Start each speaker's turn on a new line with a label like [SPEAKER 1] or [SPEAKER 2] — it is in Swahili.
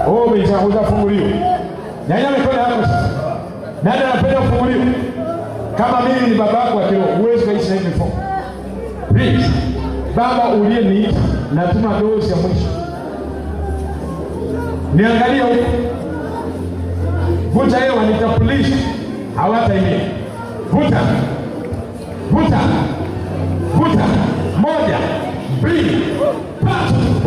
[SPEAKER 1] Oh, umechagua kufunguliwa. Nyanya mikono yako sasa. Nani anapenda kufunguliwa? Kama mimi ni baba yako wa kiroho, huwezi kuishi na hivi fomu. Please. Baba uliyeniita, natuma dozi ya mwisho. Niangalia huko. Vuta hewa nitapulisha. Hawataingia. Vuta. Vuta. Vuta. 1, 2, 3.